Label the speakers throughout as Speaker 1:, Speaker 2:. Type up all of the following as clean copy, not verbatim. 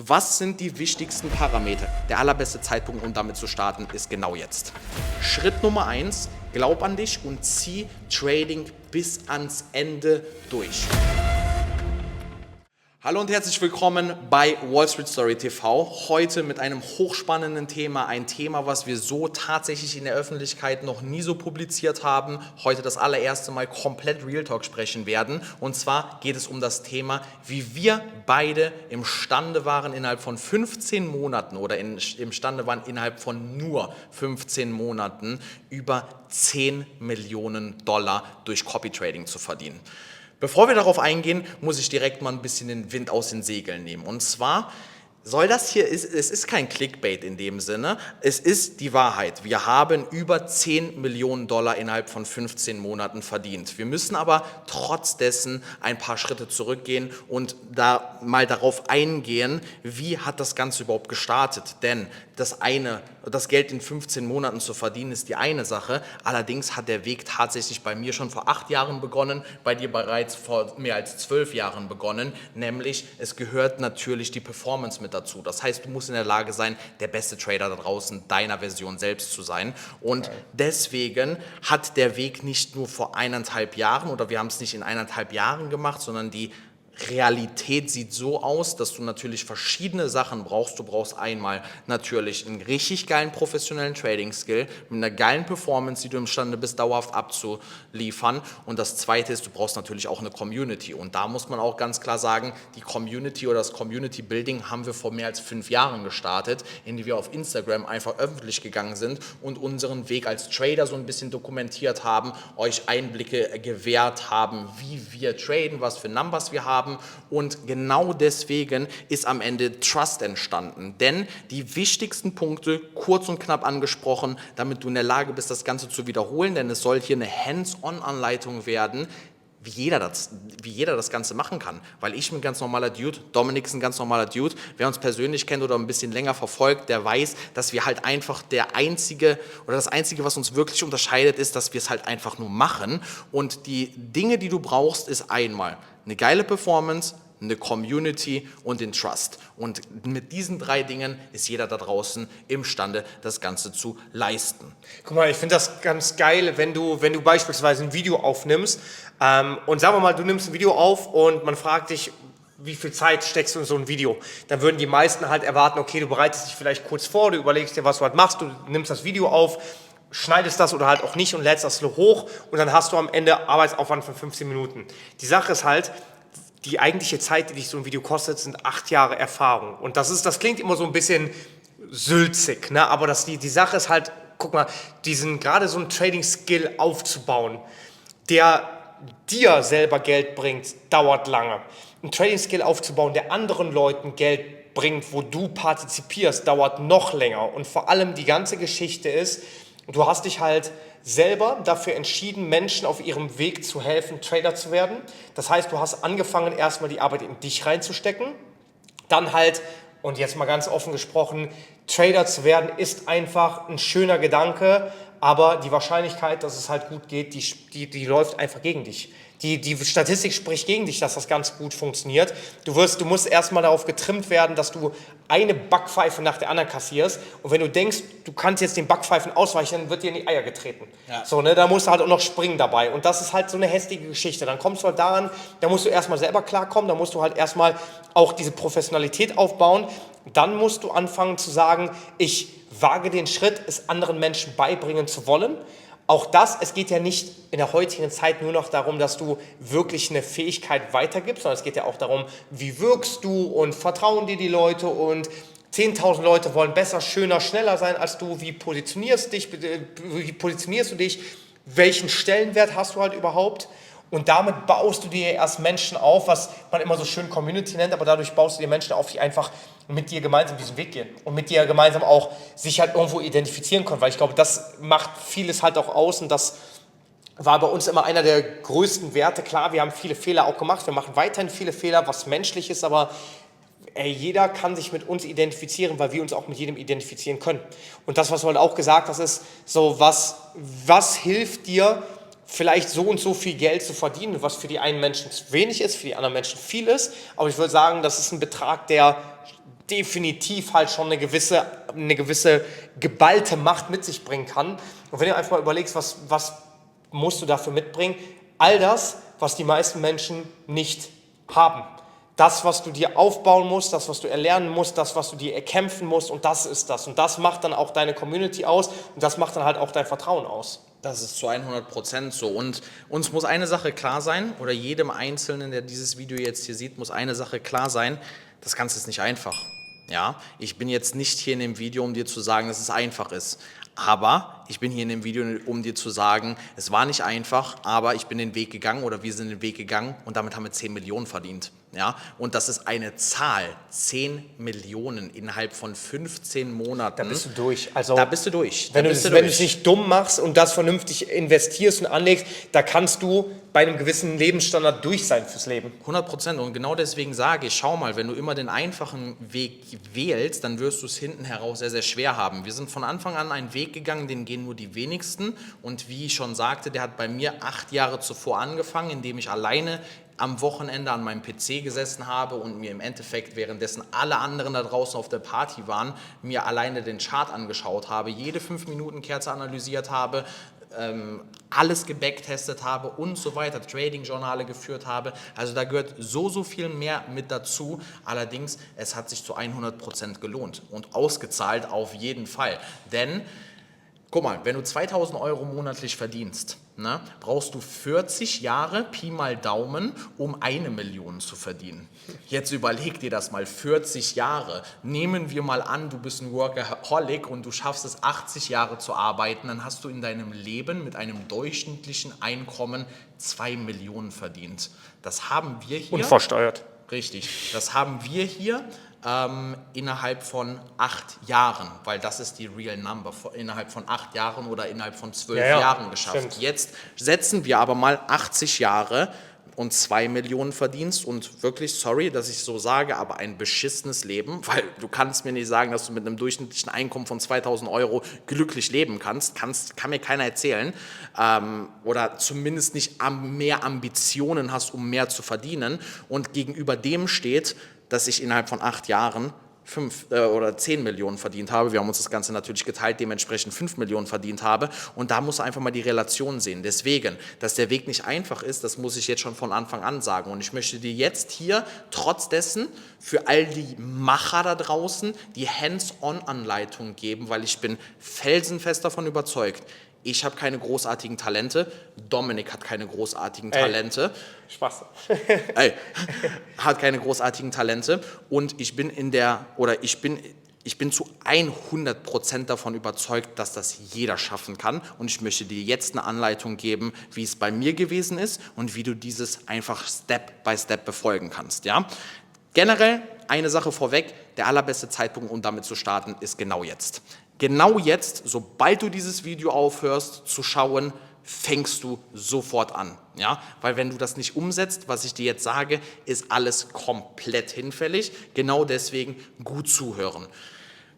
Speaker 1: Was sind die wichtigsten Parameter? Der allerbeste Zeitpunkt, um damit zu starten, ist genau jetzt. Schritt Nummer 1, glaub an dich und zieh Trading bis ans Ende durch. Hallo und herzlich willkommen bei Wall Street Story TV. Heute mit einem hochspannenden Thema, ein Thema, was wir so tatsächlich in der Öffentlichkeit noch nie so publiziert haben. Heute das allererste Mal komplett Real Talk sprechen werden. Und zwar geht es um das Thema, wie wir beide imstande waren, innerhalb von 15 Monaten oder imstande waren, innerhalb von nur 15 Monaten über 10 Millionen Dollar durch Copy Trading zu verdienen. Bevor wir darauf eingehen, muss ich direkt mal ein bisschen den Wind aus den Segeln nehmen. Und zwar es ist kein Clickbait in dem Sinne, es ist die Wahrheit. Wir haben über 10 Millionen Dollar innerhalb von 15 Monaten verdient. Wir müssen aber trotz dessen ein paar Schritte zurückgehen und da mal darauf eingehen, wie hat das Ganze überhaupt gestartet. Denn das Geld in 15 Monaten zu verdienen, ist die eine Sache. Allerdings hat der Weg tatsächlich bei mir schon vor 8 Jahren begonnen, bei dir bereits vor mehr als 12 Jahren begonnen. Nämlich, es gehört natürlich die Performance mit dazu. Das heißt, du musst in der Lage sein, der beste Trader da draußen deiner Version selbst zu sein. Und deswegen hat der Weg nicht nur vor 1,5 Jahren oder wir haben es nicht in 1,5 Jahren gemacht, sondern die Realität sieht so aus, dass du natürlich verschiedene Sachen brauchst. Du brauchst einmal natürlich einen richtig geilen professionellen Trading-Skill mit einer geilen Performance, die du imstande bist, dauerhaft abzuliefern. Und das Zweite ist, du brauchst natürlich auch eine Community. Und da muss man auch ganz klar sagen, die Community oder das Community-Building haben wir vor mehr als 5 Jahren gestartet, indem wir auf Instagram einfach öffentlich gegangen sind und unseren Weg als Trader so ein bisschen dokumentiert haben, euch Einblicke gewährt haben, wie wir traden, was für Numbers wir haben. Und genau deswegen ist am Ende Trust entstanden. Denn die wichtigsten Punkte, kurz und knapp angesprochen, damit du in der Lage bist, das Ganze zu wiederholen, denn es soll hier eine Hands-on-Anleitung werden, wie jeder das Ganze machen kann. Weil ich bin ein ganz normaler Dude, Dominik ist ein ganz normaler Dude. Wer uns persönlich kennt oder ein bisschen länger verfolgt, der weiß, dass wir halt einfach das Einzige, was uns wirklich unterscheidet, ist, dass wir es halt einfach nur machen. Und die Dinge, die du brauchst, ist einmal eine geile Performance, eine Community und den Trust. Und mit diesen 3 Dingen ist jeder da draußen imstande, das Ganze zu leisten.
Speaker 2: Guck mal, ich finde das ganz geil, wenn du beispielsweise ein Video aufnimmst und sagen wir mal, du nimmst ein Video auf und man fragt dich, wie viel Zeit steckst du in so ein Video? Dann würden die meisten halt erwarten, okay, du bereitest dich vielleicht kurz vor, du überlegst dir, was du halt machst, du nimmst das Video auf, schneidest das oder halt auch nicht und lädst das hoch und dann hast du am Ende Arbeitsaufwand von 15 Minuten. Die Sache ist halt, die eigentliche Zeit, die dich so ein Video kostet, sind 8 Jahre Erfahrung. Und das klingt immer so ein bisschen sülzig, ne? Aber die Sache ist halt, guck mal, gerade so einen Trading-Skill aufzubauen, der dir selber Geld bringt, dauert lange. Ein Trading-Skill aufzubauen, der anderen Leuten Geld bringt, wo du partizipierst, dauert noch länger. Und vor allem die ganze Geschichte ist, du hast dich halt selber dafür entschieden, Menschen auf ihrem Weg zu helfen, Trader zu werden. Das heißt, du hast angefangen, erstmal die Arbeit in dich reinzustecken. Dann halt, und jetzt mal ganz offen gesprochen, Trader zu werden ist einfach ein schöner Gedanke, aber die Wahrscheinlichkeit, dass es halt gut geht, die läuft einfach gegen dich. Die Statistik spricht gegen dich, dass das ganz gut funktioniert. Du musst erstmal darauf getrimmt werden, dass du eine Backpfeife nach der anderen kassierst. Und wenn du denkst, du kannst jetzt den Backpfeifen ausweichen, dann wird dir in die Eier getreten. Ja. So, ne, da musst du halt auch noch springen dabei. Und das ist halt so eine hässliche Geschichte. Dann kommst du halt daran, da musst du erstmal selber klarkommen, da musst du halt erstmal auch diese Professionalität aufbauen. Dann musst du anfangen zu sagen, ich wage den Schritt, es anderen Menschen beibringen zu wollen. Auch es geht ja nicht in der heutigen Zeit nur noch darum, dass du wirklich eine Fähigkeit weitergibst, sondern es geht ja auch darum, wie wirkst du und vertrauen dir die Leute und 10.000 Leute wollen besser, schöner, schneller sein als du. Wie positionierst du dich? Welchen Stellenwert hast du halt überhaupt? Und damit baust du dir erst Menschen auf, was man immer so schön Community nennt, aber dadurch baust du dir Menschen auf, die einfach mit dir gemeinsam diesen Weg gehen und mit dir gemeinsam auch sich halt irgendwo identifizieren können, weil ich glaube, das macht vieles halt auch aus und das war bei uns immer einer der größten Werte. Klar, wir haben viele Fehler auch gemacht, wir machen weiterhin viele Fehler, was menschlich ist, aber jeder kann sich mit uns identifizieren, weil wir uns auch mit jedem identifizieren können. Und das, was du halt auch gesagt hast, ist so, was hilft dir, vielleicht so und so viel Geld zu verdienen, was für die einen Menschen wenig ist, für die anderen Menschen viel ist. Aber ich würde sagen, das ist ein Betrag, der definitiv halt schon eine gewisse geballte Macht mit sich bringen kann. Und wenn du einfach mal überlegst, was musst du dafür mitbringen? All das, was die meisten Menschen nicht haben. Das, was du dir aufbauen musst, das, was du erlernen musst, das, was du dir erkämpfen musst, und das ist das. Und das macht dann auch deine Community aus und das macht dann halt auch dein Vertrauen aus.
Speaker 1: Das ist zu 100% so. Und uns muss eine Sache klar sein, oder jedem Einzelnen, der dieses Video jetzt hier sieht, muss eine Sache klar sein: Das Ganze ist nicht einfach. Ja? Ich bin jetzt nicht hier in dem Video, um dir zu sagen, dass es einfach ist. Aber ich bin hier in dem Video, um dir zu sagen, es war nicht einfach, aber ich bin den Weg gegangen, oder wir sind den Weg gegangen, und damit haben wir 10 Millionen verdient. Ja? Und das ist eine Zahl, 10 Millionen innerhalb von 15 Monaten.
Speaker 2: Da bist du durch. Also,
Speaker 1: da bist du durch.
Speaker 2: Wenn du es nicht dumm machst und das vernünftig investierst und anlegst, da kannst du bei einem gewissen Lebensstandard durch sein fürs Leben.
Speaker 1: 100%. Und genau deswegen sage ich, schau mal, wenn du immer den einfachen Weg wählst, dann wirst du es hinten heraus sehr, sehr schwer haben. Wir sind von Anfang an einen Weg gegangen, den gehen nur die wenigsten. Und wie ich schon sagte, der hat bei mir 8 Jahre zuvor angefangen, indem ich alleine am Wochenende an meinem PC gesessen habe und mir im Endeffekt, währenddessen alle anderen da draußen auf der Party waren, mir alleine den Chart angeschaut habe, jede 5-Minuten-Kerze analysiert habe, alles gebacktestet habe und so weiter, Trading-Journale geführt habe. Also da gehört so viel mehr mit dazu. Allerdings, es hat sich zu 100% gelohnt und ausgezahlt auf jeden Fall. Denn, guck mal, wenn du 2.000 € monatlich verdienst, ne, brauchst du 40 Jahre, Pi mal Daumen, um 1 Million zu verdienen. Jetzt überleg dir das mal, 40 Jahre. Nehmen wir mal an, du bist ein Workaholic und du schaffst es, 80 Jahre zu arbeiten, dann hast du in deinem Leben mit einem durchschnittlichen Einkommen 2 Millionen verdient. Das haben wir hier...
Speaker 2: Unversteuert.
Speaker 1: Richtig, das haben wir hier innerhalb von 8 Jahren, weil das ist die Real Number, innerhalb von 8 Jahren oder innerhalb von 12 Jahren geschafft. Stimmt. Jetzt setzen wir aber mal 80 Jahre und 2 Millionen verdienst und wirklich, sorry, dass ich so sage, aber ein beschissenes Leben, weil du kannst mir nicht sagen, dass du mit einem durchschnittlichen Einkommen von 2.000 € glücklich leben kannst, kann mir keiner erzählen, oder zumindest nicht mehr Ambitionen hast, um mehr zu verdienen, und gegenüber dem steht, dass ich innerhalb von 8 Jahren 5 oder 10 Millionen verdient habe. Wir haben uns das Ganze natürlich geteilt, dementsprechend 5 Millionen verdient habe. Und da muss einfach mal die Relation sehen. Deswegen, dass der Weg nicht einfach ist, das muss ich jetzt schon von Anfang an sagen. Und ich möchte dir jetzt hier trotz dessen für all die Macher da draußen die Hands-on-Anleitung geben, weil ich bin felsenfest davon überzeugt, ich habe keine großartigen Talente, Dominik hat keine großartigen Talente.
Speaker 2: Spaß.
Speaker 1: Hat keine großartigen Talente, und ich bin zu 100% davon überzeugt, dass das jeder schaffen kann, und ich möchte dir jetzt eine Anleitung geben, wie es bei mir gewesen ist und wie du dieses einfach Step by Step befolgen kannst. Ja? Generell eine Sache vorweg: Der allerbeste Zeitpunkt, um damit zu starten, ist genau jetzt. Genau jetzt, sobald du dieses Video aufhörst zu schauen, fängst du sofort an. Ja? Weil wenn du das nicht umsetzt, was ich dir jetzt sage, ist alles komplett hinfällig. Genau deswegen gut zuhören.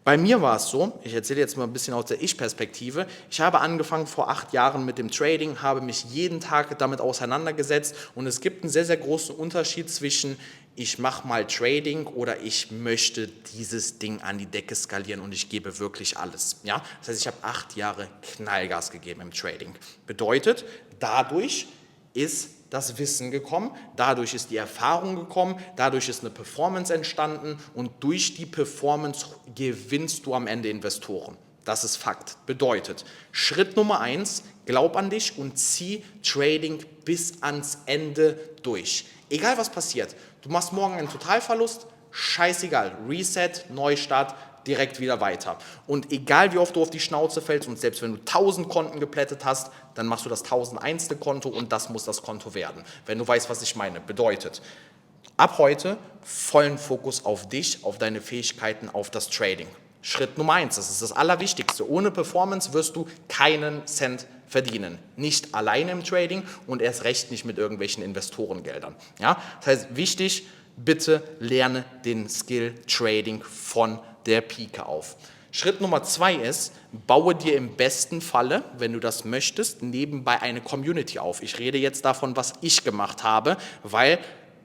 Speaker 1: Bei mir war es so, ich erzähle jetzt mal ein bisschen aus der Ich-Perspektive, ich habe angefangen vor 8 Jahren mit dem Trading, habe mich jeden Tag damit auseinandergesetzt, und es gibt einen sehr, sehr großen Unterschied zwischen ich mache mal Trading oder ich möchte dieses Ding an die Decke skalieren und ich gebe wirklich alles. Ja? Das heißt, ich habe 8 Jahre Knallgas gegeben im Trading. Bedeutet, dadurch ist das Wissen gekommen, dadurch ist die Erfahrung gekommen, dadurch ist eine Performance entstanden, und durch die Performance gewinnst du am Ende Investoren. Das ist Fakt. Bedeutet, Schritt Nummer 1, glaub an dich und zieh Trading bis ans Ende durch. Egal was passiert, du machst morgen einen Totalverlust, scheißegal, Reset, Neustart, direkt wieder weiter. Und egal wie oft du auf die Schnauze fällst, und selbst wenn du 1000 Konten geplättet hast, dann machst du das 1001. Konto, und das muss das Konto werden. Wenn du weißt, was ich meine. Bedeutet, ab heute vollen Fokus auf dich, auf deine Fähigkeiten, auf das Trading. Schritt Nummer 1, das ist das Allerwichtigste. Ohne Performance wirst du keinen Cent verdienen. Nicht alleine im Trading und erst recht nicht mit irgendwelchen Investorengeldern. Ja? Das heißt, wichtig, bitte lerne den Skill Trading von der Pike auf. Schritt Nummer 2 ist, baue dir im besten Falle, wenn du das möchtest, nebenbei eine Community auf. Ich rede jetzt davon, was ich gemacht habe, weil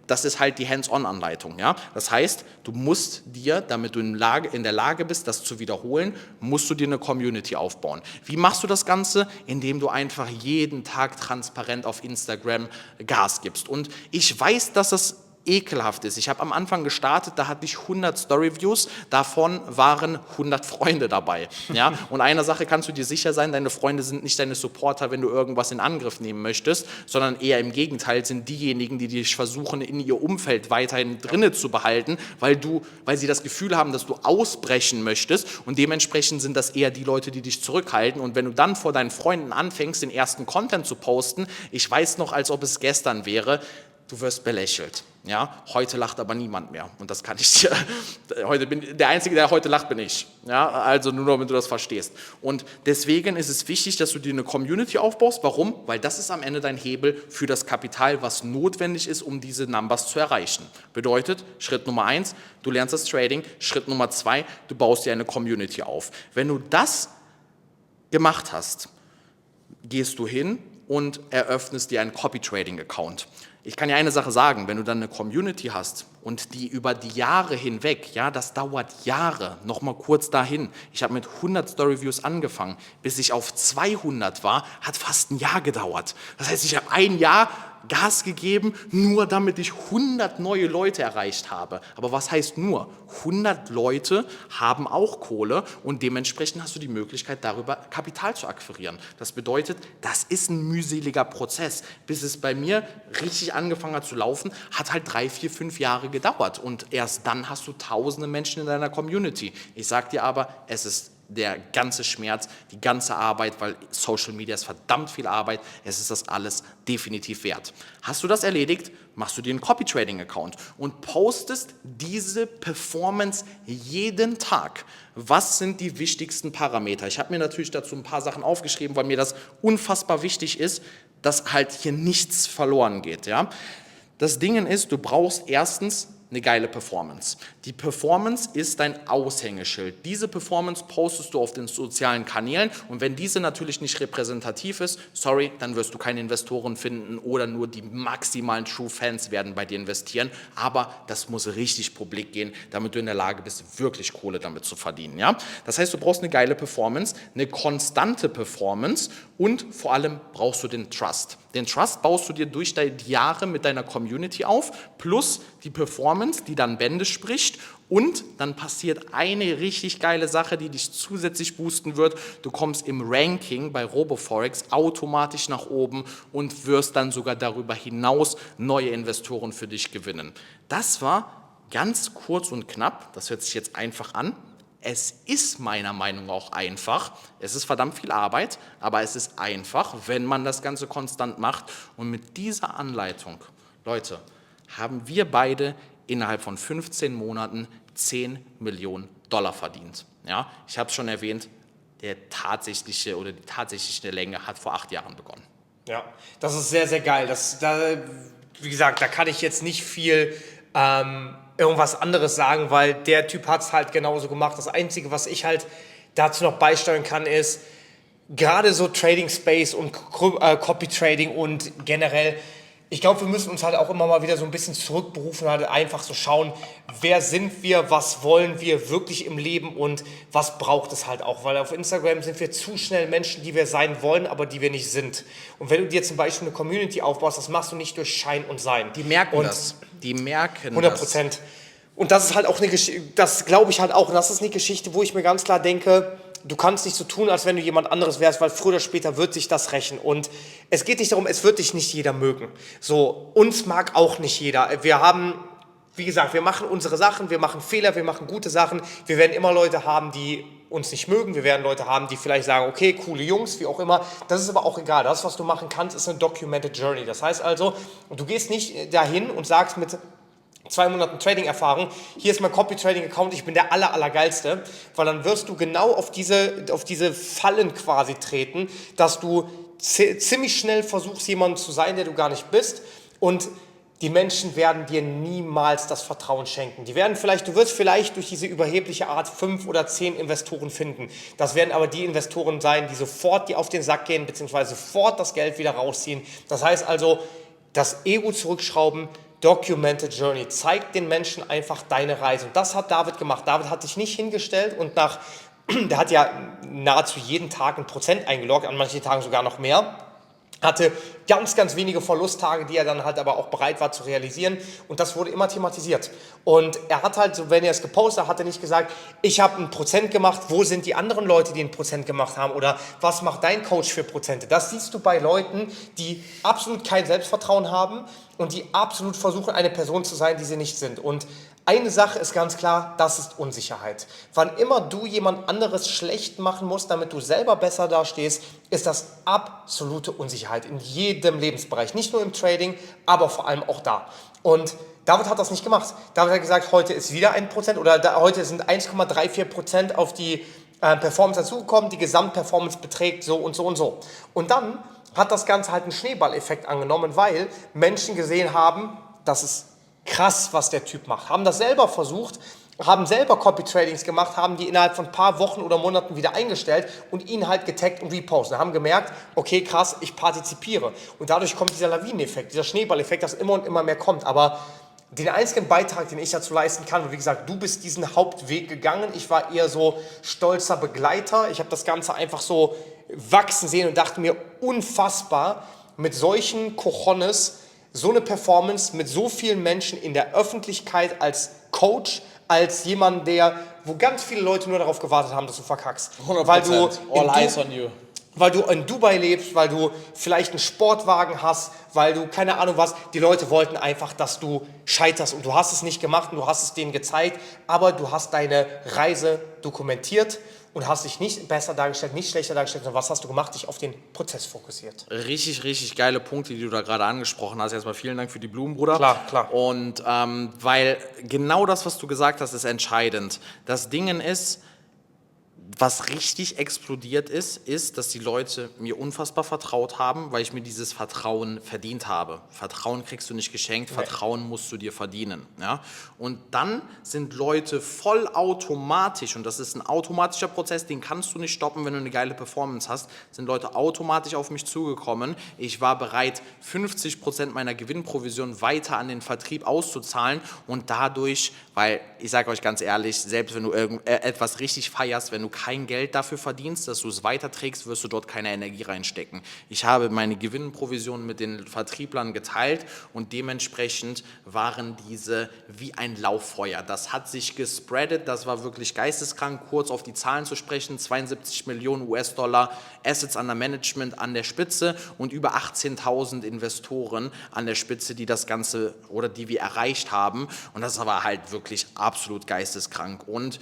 Speaker 1: das ist halt die Hands-on-Anleitung. Ja? Das heißt, du musst dir, damit du in der Lage bist, das zu wiederholen, musst du dir eine Community aufbauen. Wie machst du das Ganze? Indem du einfach jeden Tag transparent auf Instagram Gas gibst. Und ich weiß, dass das ekelhaft ist. Ich habe am Anfang gestartet, da hatte ich 100 Story-Views, davon waren 100 Freunde dabei. Ja? Und einer Sache kannst du dir sicher sein, deine Freunde sind nicht deine Supporter, wenn du irgendwas in Angriff nehmen möchtest, sondern eher im Gegenteil sind diejenigen, die dich versuchen, in ihr Umfeld weiterhin drinne zu behalten, weil sie das Gefühl haben, dass du ausbrechen möchtest, und dementsprechend sind das eher die Leute, die dich zurückhalten. Und wenn du dann vor deinen Freunden anfängst, den ersten Content zu posten, ich weiß noch, als ob es gestern wäre, du wirst belächelt. Ja, heute lacht aber niemand mehr. Und das kann ich dir. Der Einzige, der heute lacht, bin ich. Ja, also nur damit du das verstehst. Und deswegen ist es wichtig, dass du dir eine Community aufbaust. Warum? Weil das ist am Ende dein Hebel für das Kapital, was notwendig ist, um diese Numbers zu erreichen. Bedeutet, Schritt Nummer 1, du lernst das Trading. Schritt Nummer 2, du baust dir eine Community auf. Wenn du das gemacht hast, gehst du hin und eröffnest dir einen Copy-Trading-Account. Ich kann dir eine Sache sagen, wenn du dann eine Community hast und die über die Jahre hinweg, ja, das dauert Jahre, nochmal kurz dahin, ich habe mit 100 Storyviews angefangen, bis ich auf 200 war, hat fast ein Jahr gedauert. Das heißt, ich habe ein Jahr Gas gegeben, nur damit ich 100 neue Leute erreicht habe. Aber was heißt nur? 100 Leute haben auch Kohle und dementsprechend hast du die Möglichkeit, darüber Kapital zu akquirieren. Das bedeutet, das ist ein mühseliger Prozess. Bis es bei mir richtig angefangen hat zu laufen, hat halt 3, 4, 5 Jahre gedauert. Und erst dann hast du tausende Menschen in deiner Community. Ich sage dir aber, es ist der ganze Schmerz, die ganze Arbeit, weil Social Media ist verdammt viel Arbeit, es ist das alles definitiv wert. Hast du das erledigt, machst du dir einen Copy-Trading-Account und postest diese Performance jeden Tag. Was sind die wichtigsten Parameter? Ich habe mir natürlich dazu ein paar Sachen aufgeschrieben, weil mir das unfassbar wichtig ist, dass halt hier nichts verloren geht. Ja? Das Ding ist, du brauchst erstens eine geile Performance. Die Performance ist dein Aushängeschild. Diese Performance postest du auf den sozialen Kanälen und wenn diese natürlich nicht repräsentativ ist, sorry, dann wirst du keine Investoren finden oder nur die maximalen True Fans werden bei dir investieren, aber das muss richtig publik gehen, damit du in der Lage bist, wirklich Kohle damit zu verdienen. Ja? Das heißt, du brauchst eine geile Performance, eine konstante Performance und vor allem brauchst du den Trust. Den Trust baust du dir durch die Jahre mit deiner Community auf, plus die Performance, die dann Bände spricht, und dann passiert eine richtig geile Sache, die dich zusätzlich boosten wird. Du kommst im Ranking bei RoboForex automatisch nach oben und wirst dann sogar darüber hinaus neue Investoren für dich gewinnen. Das war ganz kurz und knapp, das hört sich jetzt einfach an. Es ist meiner Meinung nach auch einfach, es ist verdammt viel Arbeit, aber es ist einfach, wenn man das Ganze konstant macht. Und mit dieser Anleitung, Leute, haben wir beide innerhalb von 15 Monaten 10 Millionen Dollar verdient. Ja, ich habe es schon erwähnt, die tatsächliche Länge hat vor 8 Jahren begonnen.
Speaker 2: Ja, das ist sehr, sehr geil. Wie gesagt, da kann ich jetzt nicht viel irgendwas anderes sagen, weil der Typ hat es halt genauso gemacht. Das Einzige, was ich halt dazu noch beisteuern kann, ist gerade so Trading Space und Copy Trading und generell, ich glaube, wir müssen uns halt auch immer mal wieder so ein bisschen zurückberufen, halt einfach so schauen, wer sind wir, was wollen wir wirklich im Leben und was braucht es halt auch, weil auf Instagram sind wir zu schnell Menschen, die wir sein wollen, aber die wir nicht sind. Und wenn du dir zum Beispiel eine Community aufbaust, das machst du nicht durch Schein und Sein.
Speaker 1: Die merken das. Die merken
Speaker 2: 100%. Und das ist halt auch eine Geschichte, das glaube ich halt auch, und das ist eine Geschichte, wo ich mir ganz klar denke, du kannst nicht so tun, als wenn du jemand anderes wärst, weil früher oder später wird sich das rächen. Und es geht nicht darum, es wird dich nicht jeder mögen. So, uns mag auch nicht jeder. Wir haben, wie gesagt, wir machen unsere Sachen, wir machen Fehler, wir machen gute Sachen. Wir werden immer Leute haben, die uns nicht mögen. Wir werden Leute haben, die vielleicht sagen, okay, coole Jungs, wie auch immer. Das ist aber auch egal. Das, was du machen kannst, ist eine documented journey. Das heißt also, du gehst nicht dahin und sagst mit 2 Monaten Trading-Erfahrung, hier ist mein Copy-Trading-Account, ich bin der allergeilste, weil dann wirst du genau auf diese Fallen quasi treten, dass du ziemlich schnell versuchst, jemand zu sein, der du gar nicht bist, und die Menschen werden dir niemals das Vertrauen schenken. Du wirst vielleicht durch diese überhebliche Art 5 oder 10 Investoren finden. Das werden aber die Investoren sein, die sofort dir auf den Sack gehen, beziehungsweise sofort das Geld wieder rausziehen. Das heißt also, das Ego zurückschrauben, Documented Journey. Zeig den Menschen einfach deine Reise. Und das hat David gemacht. David hat sich nicht hingestellt und der hat ja nahezu jeden Tag 1% eingeloggt, an manchen Tagen sogar noch mehr. Hatte ganz, ganz wenige Verlusttage, die er dann halt aber auch bereit war zu realisieren. Und das wurde immer thematisiert. Und er hat halt, so, wenn er es gepostet hat, hat er nicht gesagt, ich habe 1% gemacht, wo sind die anderen Leute, die 1% gemacht haben? Oder was macht dein Coach für Prozente? Das siehst du bei Leuten, die absolut kein Selbstvertrauen haben und die absolut versuchen, eine Person zu sein, die sie nicht sind. Und eine Sache ist ganz klar, das ist Unsicherheit. Wann immer du jemand anderes schlecht machen musst, damit du selber besser dastehst, ist das absolute Unsicherheit in jedem Lebensbereich. Nicht nur im Trading, aber vor allem auch da. Und David hat das nicht gemacht. David hat gesagt, heute ist wieder 1% oder heute sind 1,34% auf die Performance dazugekommen. Die Gesamtperformance beträgt so und so und so. Und dann hat das Ganze halt einen Schneeballeffekt angenommen, weil Menschen gesehen haben, dass es krass, was der Typ macht. Haben das selber versucht, haben selber Copy-Tradings gemacht, haben die innerhalb von ein paar Wochen oder Monaten wieder eingestellt und ihn halt getaggt und repostet. Haben gemerkt, okay, krass, ich partizipiere. Und dadurch kommt dieser Lawineneffekt, dieser Schneeballeffekt, das immer und immer mehr kommt. Aber den einzigen Beitrag, den ich dazu leisten kann, und wie gesagt, du bist diesen Hauptweg gegangen. Ich war eher so stolzer Begleiter. Ich habe das Ganze einfach so wachsen sehen und dachte mir, unfassbar, mit solchen Cojones so eine Performance mit so vielen Menschen in der Öffentlichkeit als Coach, als jemand, wo ganz viele Leute nur darauf gewartet haben, dass du verkackst.
Speaker 1: 100%. All eyes on you.
Speaker 2: Weil du in Dubai lebst, weil du vielleicht einen Sportwagen hast, weil du keine Ahnung was. Die Leute wollten einfach, dass du scheiterst und du hast es nicht gemacht und du hast es denen gezeigt, aber du hast deine Reise dokumentiert und hast dich nicht besser dargestellt, nicht schlechter dargestellt, sondern was hast du gemacht? Dich auf den Prozess fokussiert.
Speaker 1: Richtig, richtig geile Punkte, die du da gerade angesprochen hast. Erstmal vielen Dank für die Blumen, Bruder.
Speaker 2: Klar.
Speaker 1: Und weil genau das, was du gesagt hast, ist entscheidend. Das Ding ist, was richtig explodiert ist, dass die Leute mir unfassbar vertraut haben, weil ich mir dieses Vertrauen verdient habe. Vertrauen kriegst du nicht geschenkt, Vertrauen musst du dir verdienen. Ja? Und dann sind Leute vollautomatisch, und das ist ein automatischer Prozess, den kannst du nicht stoppen, wenn du eine geile Performance hast, sind Leute automatisch auf mich zugekommen. Ich war bereit, 50% meiner Gewinnprovision weiter an den Vertrieb auszuzahlen und dadurch, weil ich sage euch ganz ehrlich, selbst wenn du etwas richtig feierst, wenn du kein Geld dafür verdienst, dass du es weiterträgst, wirst du dort keine Energie reinstecken. Ich habe meine Gewinnprovision mit den Vertrieblern geteilt und dementsprechend waren diese wie ein Lauffeuer. Das hat sich gespreadet, das war wirklich geisteskrank, kurz auf die Zahlen zu sprechen, 72 Millionen US-Dollar Assets under Management an der Spitze und über 18.000 Investoren an der Spitze, die das Ganze oder die wir erreicht haben, und das war halt wirklich absolut geisteskrank. Und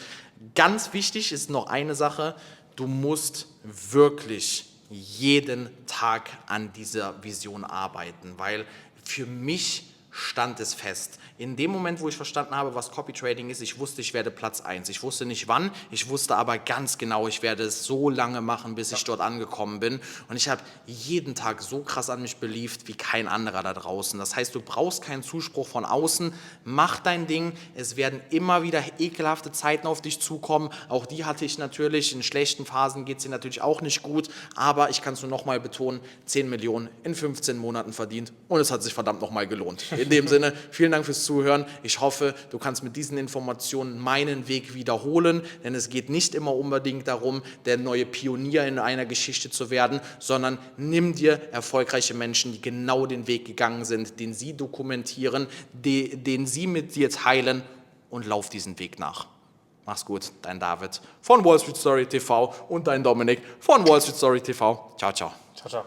Speaker 1: ganz wichtig ist noch eine Sache, du musst wirklich jeden Tag an dieser Vision arbeiten, weil für mich stand es fest. In dem Moment, wo ich verstanden habe, was Copy Trading ist, ich wusste, ich werde Platz 1. Ich wusste nicht wann, ich wusste aber ganz genau, ich werde es so lange machen, bis ich dort angekommen bin. Und ich habe jeden Tag so krass an mich beliebt wie kein anderer da draußen. Das heißt, du brauchst keinen Zuspruch von außen, mach dein Ding. Es werden immer wieder ekelhafte Zeiten auf dich zukommen. Auch die hatte ich natürlich. In schlechten Phasen geht es dir natürlich auch nicht gut. Aber ich kann es nur nochmal betonen, 10 Millionen in 15 Monaten verdient. Und es hat sich verdammt nochmal gelohnt. In dem Sinne, vielen Dank fürs Zuhören. Ich hoffe, du kannst mit diesen Informationen meinen Weg wiederholen, denn es geht nicht immer unbedingt darum, der neue Pionier in einer Geschichte zu werden, sondern nimm dir erfolgreiche Menschen, die genau den Weg gegangen sind, den sie dokumentieren, den sie mit dir teilen, und lauf diesen Weg nach. Mach's gut, dein David von Wall Street Story TV und dein Dominik von Wall Street Story TV. Ciao, ciao.
Speaker 2: Ciao, ciao.